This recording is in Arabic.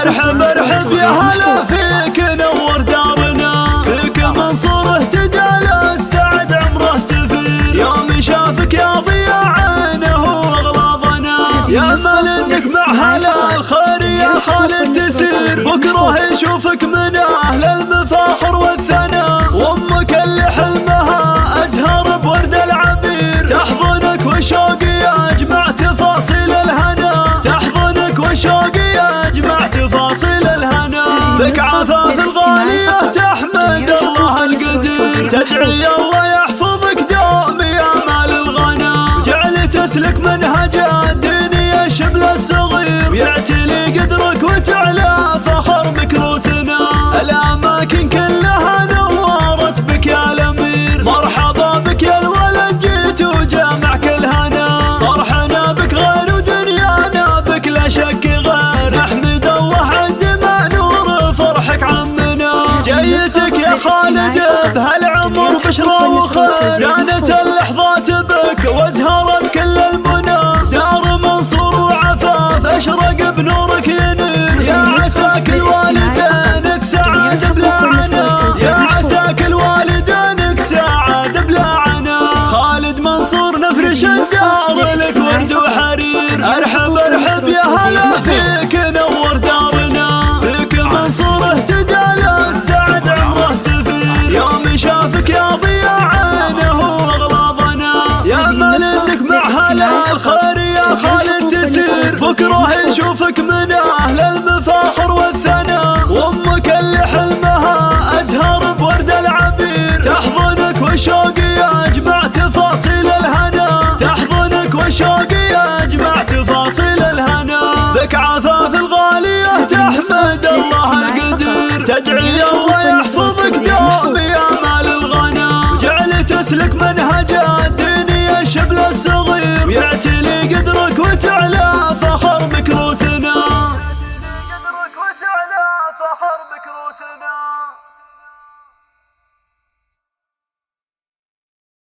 ارحب ارحب يا هلا فيك نور دارنا، فيك منصور اهتدى للسعد عمره سفير، يوم شافك يا ضياء عينه واغلاظنا، يا مال انك مع هلا الخير يا خالد تسير، بكره يشوفك من اهل المفاخر والثنا، وامك اللي حلمها ازهر بورد العبير، تحضنك وشوقي اجمع تفاصيل الهنا، تحضنك وشوقي اجمع تفاصيل الهنا، بك عفاف الغالية تحمد الله القدير، تدعي الله يحفظك دوم يا مال الغنى، جعل تسلك منهج الدين يا شبل الصغير، ويعتلي قدرك وتعلى فخر بكروسنا، الاماكن كلها نورت بك يا الامير، مرحبا بك يا الولد جيت وجامعك الهنا، فرحنا بك غير ودنيانا بك لا شك غير، نحمد الله عد ما نور فرحك عمنا، جيتك يا خالد بهالعمر بشرى وخير، زانت اللحظات بك وازهرت كل المنى، دار منصور وعفاف اشرق بنورك ينير، يا عساك الوالدينك سعاد بلا عنا، يا عساك الوالدينك سعاد بلا عنا، خالد منصور نفرش الدار لك ورد وحرير، ارحب ارحب يا هلا